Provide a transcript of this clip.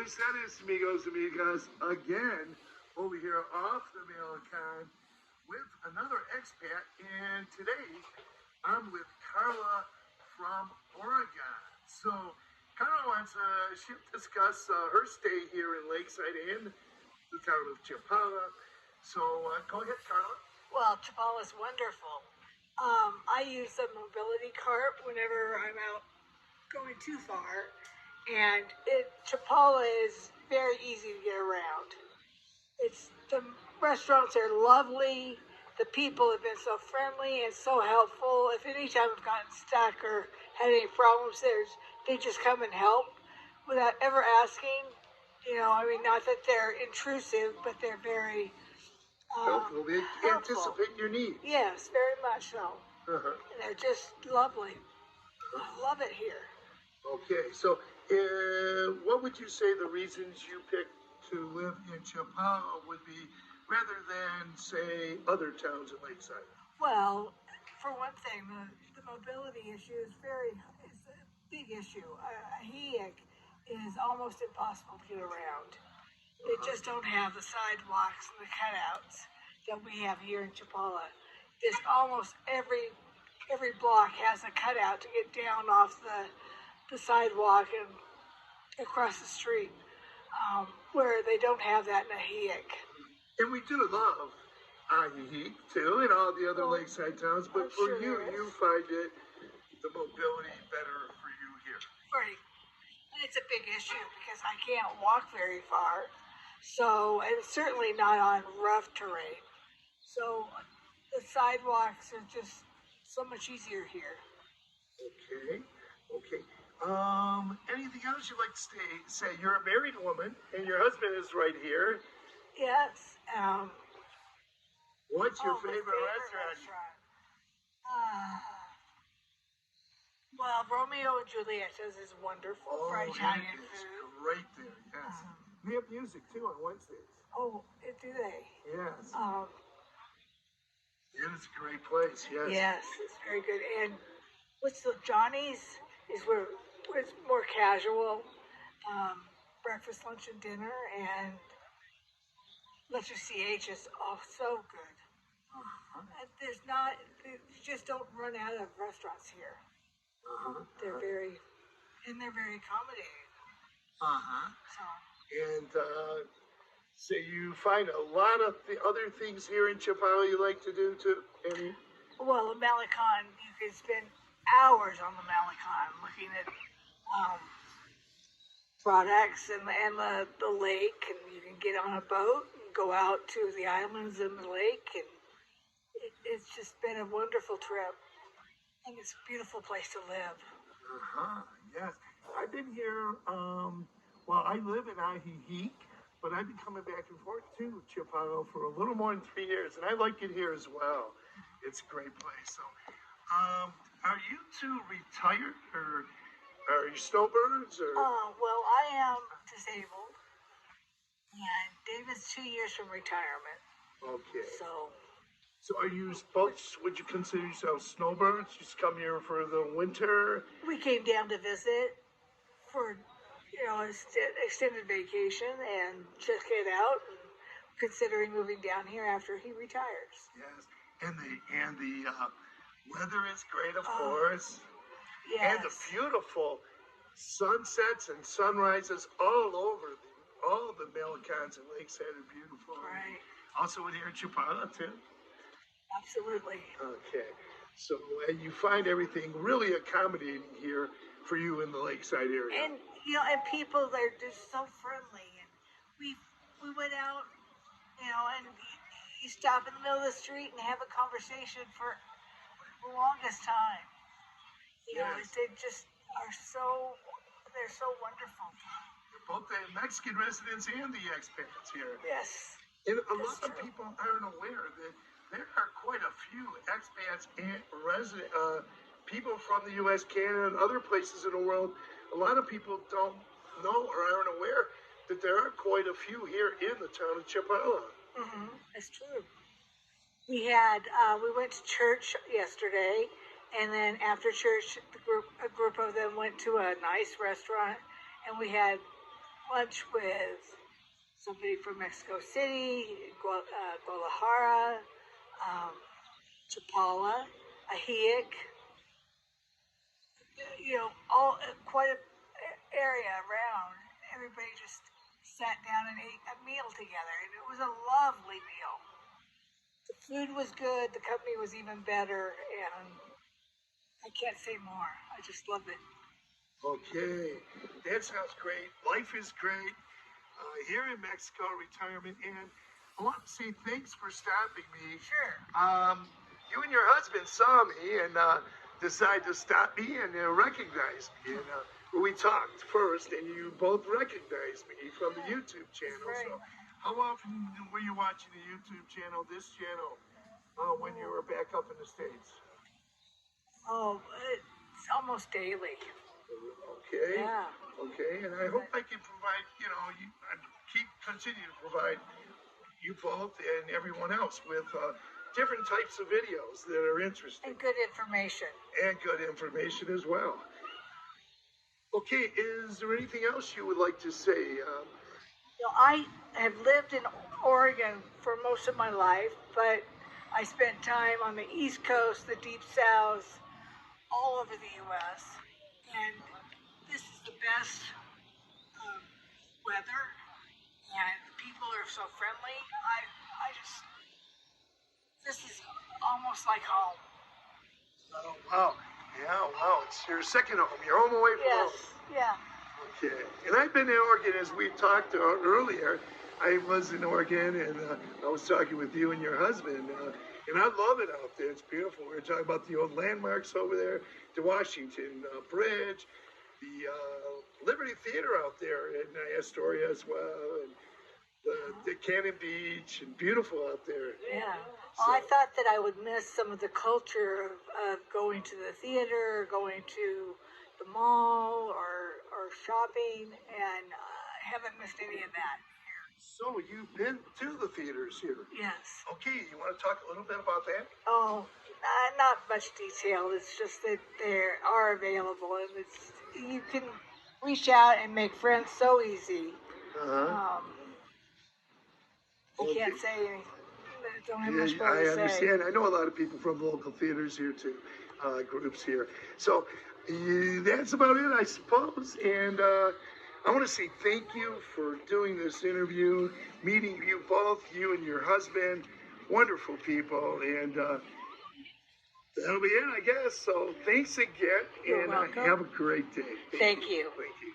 buenas amigos, amigas, again over here off the Malecon with another expat, and today I'm with Carla from Oregon. So Carla wants to discuss her stay here in Lakeside and the town of Chapala. So go ahead, Carla. Well, Chapala is wonderful. I use a mobility cart whenever I'm out going too far, and Chapala is very easy to get around. The restaurants are lovely. The people have been so friendly and so helpful. If any time I've gotten stuck or had any problems, they just come and help without ever asking. Not that they're intrusive, but they're very Helpful. They helpful. anticipate your needs. Yes, very much so. Uh-huh. And they're just lovely. I love it here. Okay, so what would you say the reasons you picked to live in Chapala would be rather than, say, other towns in Lakeside? Well, for one thing, the mobility issue is a big issue. A HEIC is almost impossible to get around. They just don't have the sidewalks and the cutouts that we have here in Chapala. There's almost every block has a cutout to get down off the sidewalk and across the street, where they don't have that in a HEIC. And we do love Ahihi too, and all the other lakeside towns, but for sure you find it the mobility better for you here. Right. And it's a big issue because I can't walk very far. So, and it's certainly not on rough terrain. So the sidewalks are just so much easier here. Okay. Anything else you'd like to say? You're a married woman, and your husband is right here. Yes. What's your my favorite restaurant? Well, Romeo and Juliet is wonderful for Italian it's food. great there, yes. They have music too on Wednesdays. Oh, do they? Yes. It is a great place, yes. Yes, it's very good. And what's the Johnny's is where it's more casual, breakfast, lunch, and dinner, and Letter CH is so good. And you just don't run out of restaurants here. They're very accommodating. So. And so you find a lot of the other things here in Chapala you like to do too? Any? Well, the Malecon, you can spend hours on the Malecon looking at products and the lake, and you can get on a boat and go out to the islands in the lake, and it's just been a wonderful trip, and it's a beautiful place to live. Yes. I've been here, I live in Ahihi, but I've been coming back and forth to Chapala for a little more than 3 years, and I like it here as well. It's a great place. So, are you two retired, or are you snowbirds? Or? Well, I am disabled, and David's 2 years from retirement. Okay. So are you both, would you consider yourselves snowbirds? Just come here for the winter? We came down to visit for, extended vacation and check it out, and considering moving down here after he retires. Yes, and the weather is great, of course. Yes. And the beautiful sunsets and sunrises all over all the Malecons and Lakeside are beautiful. Right. Also in here in Chapala too. Absolutely. Okay. So you find everything really accommodating here for you in the Lakeside area. And and people, they're just so friendly. And we went out, and you stop in the middle of the street and have a conversation for the longest time. Yes. They just they're so wonderful. Both the Mexican residents and the expats here. Yes. And a lot of people aren't aware that there are quite a few expats and people from the U.S., Canada, and other places in the world. A lot of people don't know or aren't aware that there are quite a few here in the town of Chapala. That's true. We went to church yesterday, and then after church, a group of them went to a nice restaurant, and we had lunch with somebody from Mexico City, Guadalajara, um, Chapala, Ahic, all quite a area around. Everybody just sat down and ate a meal together, and it was a lovely meal. The food was good, the company was even better, and I can't say more. I just love it. Okay, that sounds great. Life is great here in Mexico, retirement, and I want to say thanks for stopping me. Sure. You and your husband saw me and decided to stop me and recognize me. And we talked first, and you both recognized me from the YouTube channel. Right. So, how often were you watching the YouTube channel, this channel, when you were back up in the States? Oh, it's almost daily. Okay. Yeah. Okay, and I hope I can provide, I continue to provide you both and everyone else with different types of videos that are interesting And good information. and good information as well. Okay, is there anything else you would like to say? I have lived in Oregon for most of my life, but I spent time on the East Coast, the Deep South, all over the U.S. And this is the best weather, and people are so friendly. This is almost like home. Oh, wow. Yeah, wow. It's your second home. You're home away from home. Yeah. Okay. And I've been in Oregon, as we talked earlier. I was in Oregon, and I was talking with you and your husband. And I love it out there. It's beautiful. We were talking about the old landmarks over there, the Washington Bridge, the Liberty Theater out there in Astoria as well, and the Cannon Beach, and beautiful out there. Yeah. Well, I thought that I would miss some of the culture of going to the theater, going to the mall, or shopping, and I haven't missed any of that here. So you've been to the theaters here. Yes. Okay, you want to talk a little bit about that? Oh, not much detail. It's just that they are available, and you can reach out and make friends so easy. Uh-huh. I can't say anything. I don't have much Yeah, more I to say. understand. I know a lot of people from local theaters here too, groups here. So that's about it, I suppose. And I want to say thank you for doing this interview, meeting you both, you and your husband, wonderful people, and that'll be it, I guess. So thanks again, You're and welcome. have a great day. Thank you. Thank you.